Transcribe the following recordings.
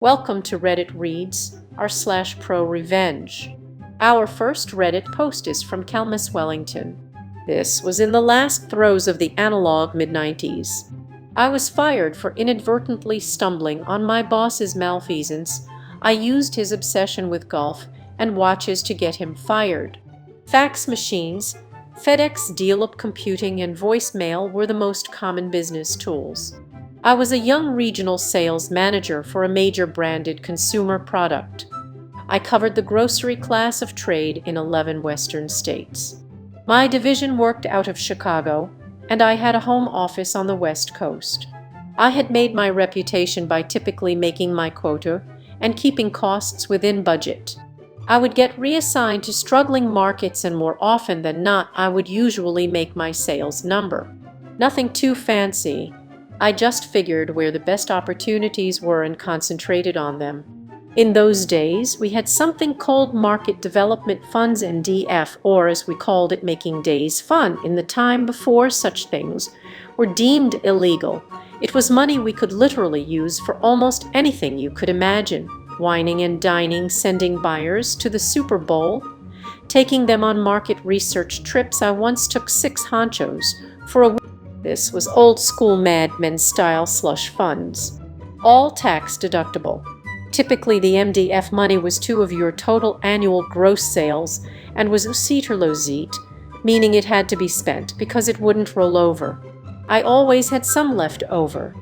Welcome to Reddit Reads r/ProRevenge. Our first Reddit post is from Calmus Wellington. This was in the last throes of the analog mid-90s. I was fired for inadvertently stumbling on my boss's malfeasance. I used his obsession with golf and watches to get him fired. Fax machines, FedEx deal-up computing, and voicemail were the most common business tools. I was a young regional sales manager for a major branded consumer product. I covered the grocery class of trade in 11 western states. My division worked out of Chicago, and I had a home office on the West Coast. I had made my reputation by typically making my quota and keeping costs within budget. I would get reassigned to struggling markets, and more often than not, I would usually make my sales number. Nothing too fancy. I just figured where the best opportunities were and concentrated on them. In those days, we had something called Market Development Funds, MDF, or as we called it, making days fun. In the time before such things were deemed illegal, it was money we could literally use for almost anything you could imagine. Wining and dining, sending buyers to the Super Bowl, taking them on market research trips. I once took 6 honchos for a week. This was old-school Mad Men-style slush funds, all tax-deductible. Typically, the MDF money was 2 of your total annual gross sales and was usiterlozit, meaning it had to be spent because it wouldn't roll over. I always had some left over.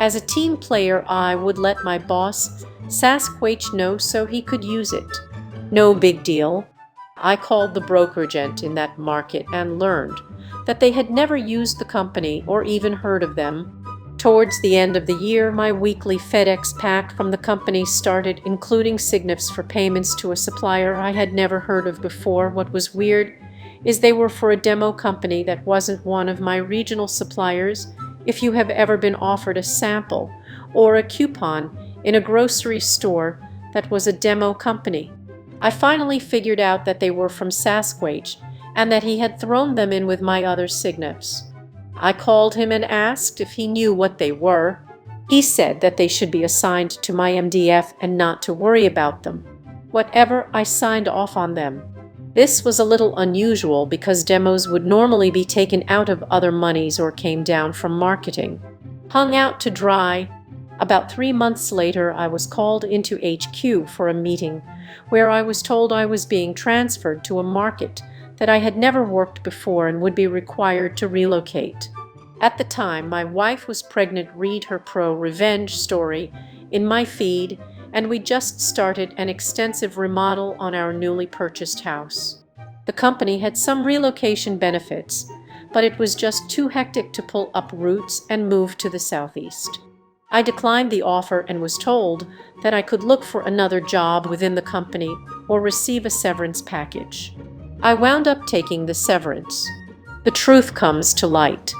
As a team player, I would let my boss, Sasquatch, know so he could use it. No big deal. I called the brokeragent in that market and learned that they had never used the company or even heard of them. Towards the end of the year, my weekly FedEx pack from the company started including signifs for payments to a supplier I had never heard of before. What was weird is they were for a demo company that wasn't one of my regional suppliers. If you have ever been offered a sample or a coupon in a grocery store that was a demo company, I finally figured out that they were from Sasquatch and that he had thrown them in with my other signifs. I called him and asked if he knew what they were. He said that they should be assigned to my MDF and not to worry about them. Whatever, I signed off on them. This was a little unusual because demos would normally be taken out of other monies or came down from marketing. Hung out to dry. About 3 months later, I was called into HQ for a meeting where I was told I was being transferred to a market that I had never worked before and would be required to relocate. At the time, my wife was pregnant. Read her ProRevenge story in my feed, and we just started an extensive remodel on our newly purchased house. The company had some relocation benefits, but it was just too hectic to pull up roots and move to the southeast. I declined the offer and was told that I could look for another job within the company or receive a severance package. I wound up taking the severance. The truth comes to light.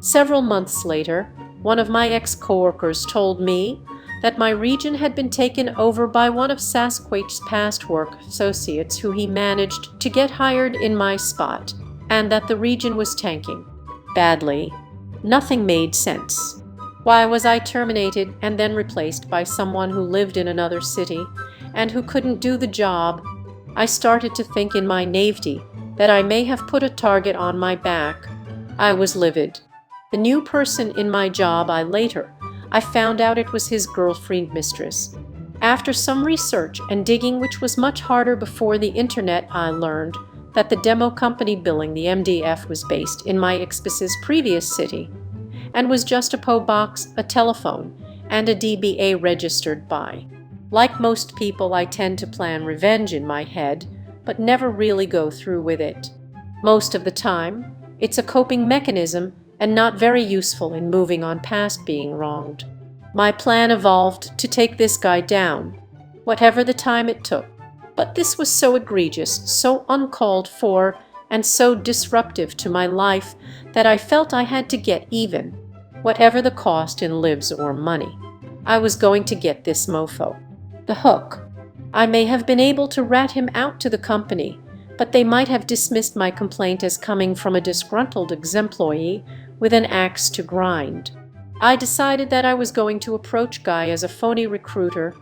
Several months later, one of my ex-coworkers told me that my region had been taken over by one of Sasquatch's past work associates who he managed to get hired in my spot, and that the region was tanking badly. Nothing made sense. Why was I terminated and then replaced by someone who lived in another city and who couldn't do the job? I started to think in my naivety that I may have put a target on my back. I was livid. The new person in my job, I found out it was his girlfriend mistress. After some research and digging, which was much harder before the internet, I learned that the demo company billing the MDF was based in my ex-boss's previous city and was just a PO box, a telephone, and a DBA registered by. Like most people, I tend to plan revenge in my head, but never really go through with it. Most of the time, it's a coping mechanism and not very useful in moving on past being wronged. My plan evolved to take this guy down, whatever the time it took. But this was so egregious, so uncalled for, and so disruptive to my life that I felt I had to get even, whatever the cost in lives or money. I was going to get this mofo. The hook. I may have been able to rat him out to the company, but they might have dismissed my complaint as coming from a disgruntled ex-employee with an axe to grind. I decided that I was going to approach Guy as a phony recruiter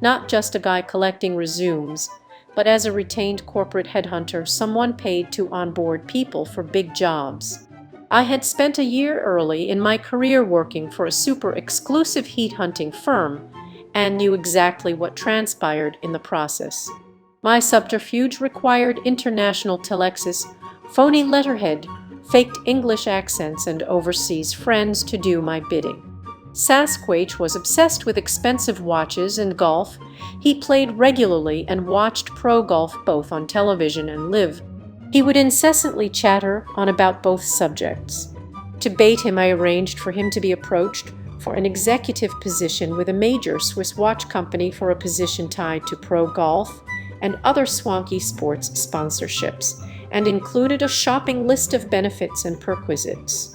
not just a guy collecting resumes, but as a retained corporate headhunter, someone paid to onboard people for big jobs. I had spent a year early in my career working for a super exclusive heat hunting firm and knew exactly what transpired in the process. My subterfuge required international telexes, phony letterhead, faked English accents, and overseas friends to do my bidding. Sasquatch was obsessed with expensive watches and golf. He played regularly and watched pro golf both on television and live. He would incessantly chatter on about both subjects. To bait him, I arranged for him to be approached for an executive position with a major Swiss watch company for a position tied to pro golf and other swanky sports sponsorships, and included a shopping list of benefits and perquisites.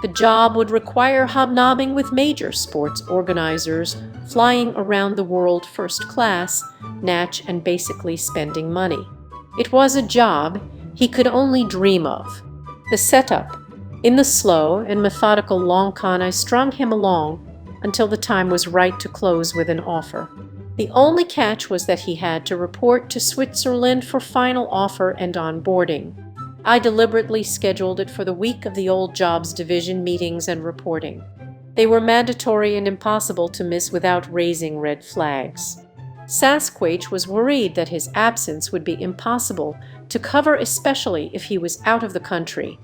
The job would require hobnobbing with major sports organizers, flying around the world first class, natch, and basically spending money. It was a job he could only dream of. The setup. In the slow and methodical long con, I strung him along until the time was right to close with an offer. The only catch was that he had to report to Switzerland for final offer and onboarding. I deliberately scheduled it for the week of the old jobs division meetings and reporting. They were mandatory and impossible to miss without raising red flags. Sasquatch was worried that his absence would be impossible to cover, especially if he was out of the country.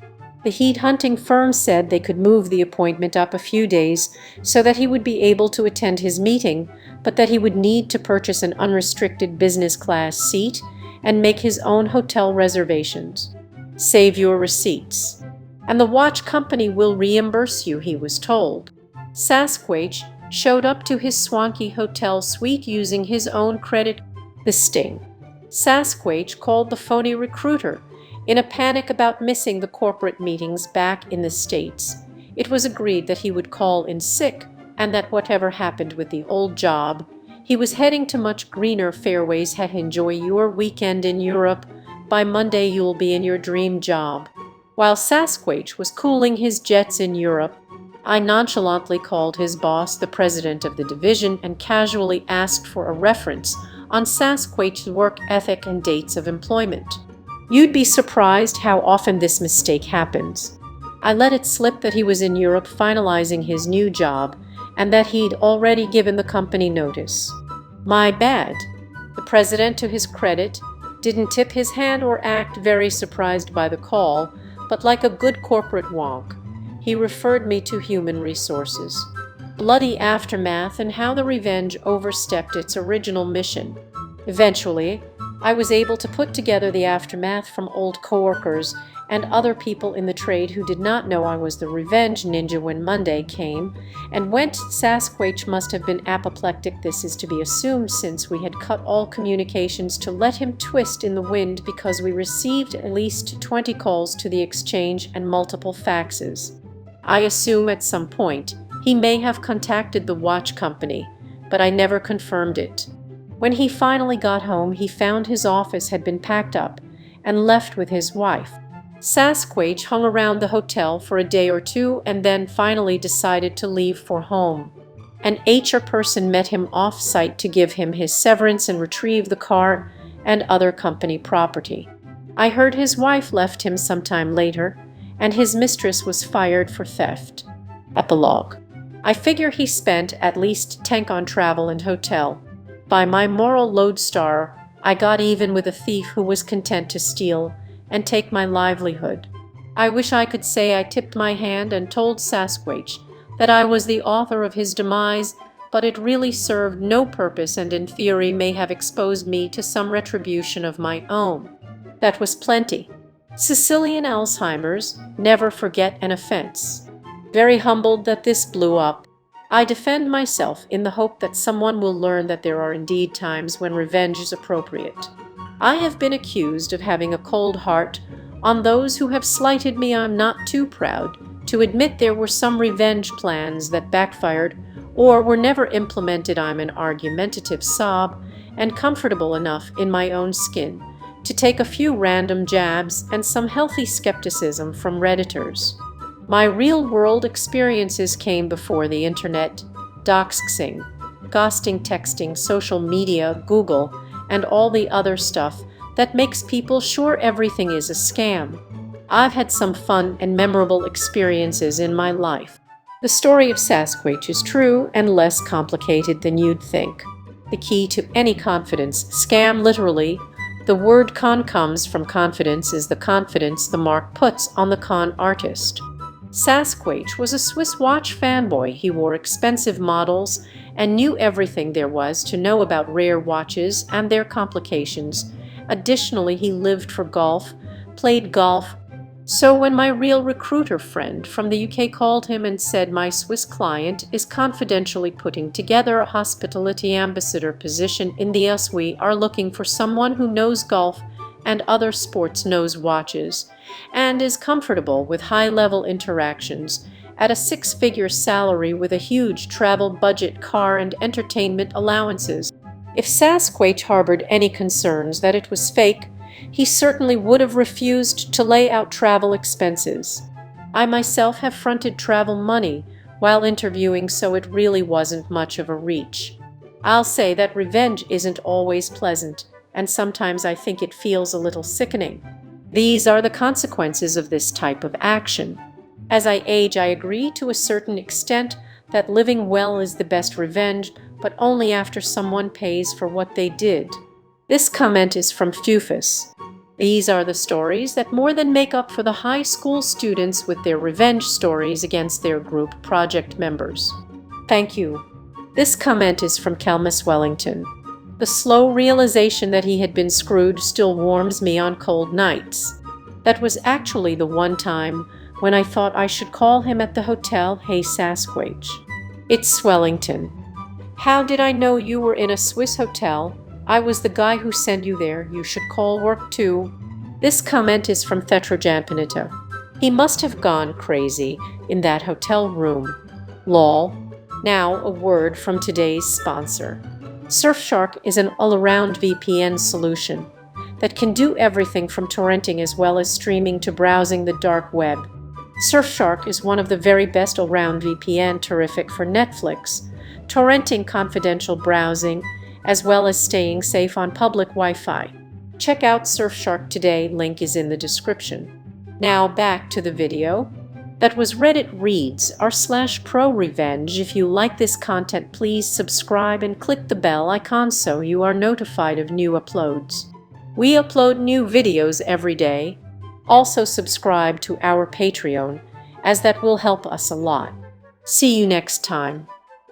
The heat hunting firm said they could move the appointment up a few days so that he would be able to attend his meeting, but that he would need to purchase an unrestricted business class seat and make his own hotel reservations. Save your receipts, and the watch company will reimburse you, he was told. Sasquatch showed up to his swanky hotel suite using his own credit. The sting. Sasquatch called the phony recruiter in a panic about missing the corporate meetings back in the States. It was agreed that he would call in sick and that whatever happened with the old job, he was heading to much greener fairways. Enjoy your weekend in Europe. By Monday you'll be in your dream job. While Sasquatch was cooling his jets in Europe, I nonchalantly called his boss, the president of the division, and casually asked for a reference on Sasquatch's work ethic and dates of employment. You'd be surprised how often this mistake happens. I let it slip that he was in Europe finalizing his new job and that he'd already given the company notice. My bad. The president, to his credit, didn't tip his hand or act very surprised by the call, but like a good corporate wonk, he referred me to human resources. Bloody aftermath and how the Revenge overstepped its original mission. Eventually, I was able to put together the aftermath from old coworkers and other people in the trade who did not know I was the Revenge ninja when Monday came and went. Sasquatch must have been apoplectic. This is to be assumed, since we had cut all communications to let him twist in the wind, because we received at least 20 calls to the exchange and multiple faxes. I assume at some point he may have contacted the watch company, but I never confirmed it. When he finally got home, he found his office had been packed up and left with his wife. Sasquatch hung around the hotel for a day or two and then finally decided to leave for home. An HR person met him off-site to give him his severance and retrieve the car and other company property. I heard his wife left him sometime later, and his mistress was fired for theft. Epilogue. I figure he spent at least tank on travel and hotel. By my moral lodestar, I got even with a thief who was content to steal and take my livelihood. I wish I could say I tipped my hand and told Sasquatch that I was the author of his demise, but it really served no purpose and in theory may have exposed me to some retribution of my own. That was plenty. Sicilian Alzheimer's, never forget an offense. Very humbled that this blew up. I defend myself in the hope that someone will learn that there are indeed times when revenge is appropriate. I have been accused of having a cold heart on those who have slighted me. I'm not too proud to admit there were some revenge plans that backfired or were never implemented. I'm an argumentative sob and comfortable enough in my own skin to take a few random jabs and some healthy skepticism from Redditors. My real-world experiences came before the internet. Doxing, ghosting, texting, social media, Google, and all the other stuff that makes people sure everything is a scam. I've had some fun and memorable experiences in my life. The story of Sasquatch is true and less complicated than you'd think. The key to any confidence scam, literally, the word con comes from confidence, is the confidence the mark puts on the con artist. Sasquatch was a Swiss watch fanboy. He wore expensive models and knew everything there was to know about rare watches and their complications. Additionally, he lived for golf, played golf. So when my real recruiter friend from the UK called him and said, "My Swiss client is confidentially putting together a hospitality ambassador position in the US. We are looking for someone who knows golf and other sports, knows watches, and is comfortable with high-level interactions at a six-figure salary with a huge travel budget, car and entertainment allowances." If Sasquatch harbored any concerns that it was fake, he certainly would have refused to lay out travel expenses. I myself have fronted travel money while interviewing, so it really wasn't much of a reach. I'll say that revenge isn't always pleasant, and sometimes I think it feels a little sickening. These are the consequences of this type of action. As I age, I agree to a certain extent that living well is the best revenge, but only after someone pays for what they did. This comment is from Fufus. These are the stories that more than make up for the high school students with their revenge stories against their group project members. Thank you. This comment is from Calmus Wellington. The slow realization that he had been screwed still warms me on cold nights. That was actually the one time when I thought I should call him at the hotel. "Hey Sasquatch, it's Swellington. How did I know you were in a Swiss hotel? I was the guy who sent you there. You should call work too." This comment is from Thetrajampinita. He must have gone crazy in that hotel room. Lol. Now a word from today's sponsor. Surfshark is an all-around VPN solution that can do everything from torrenting as well as streaming to browsing the dark web. Surfshark is one of the very best all-round VPN, terrific for Netflix, torrenting, confidential browsing, as well as staying safe on public Wi-Fi. Check out Surfshark today, link is in the description. Now back to the video. That was Reddit Reads r/ProRevenge. If you like this content, please subscribe and click the bell icon so you are notified of new uploads. We upload new videos every day. Also subscribe to our Patreon, as that will help us a lot. See you next time.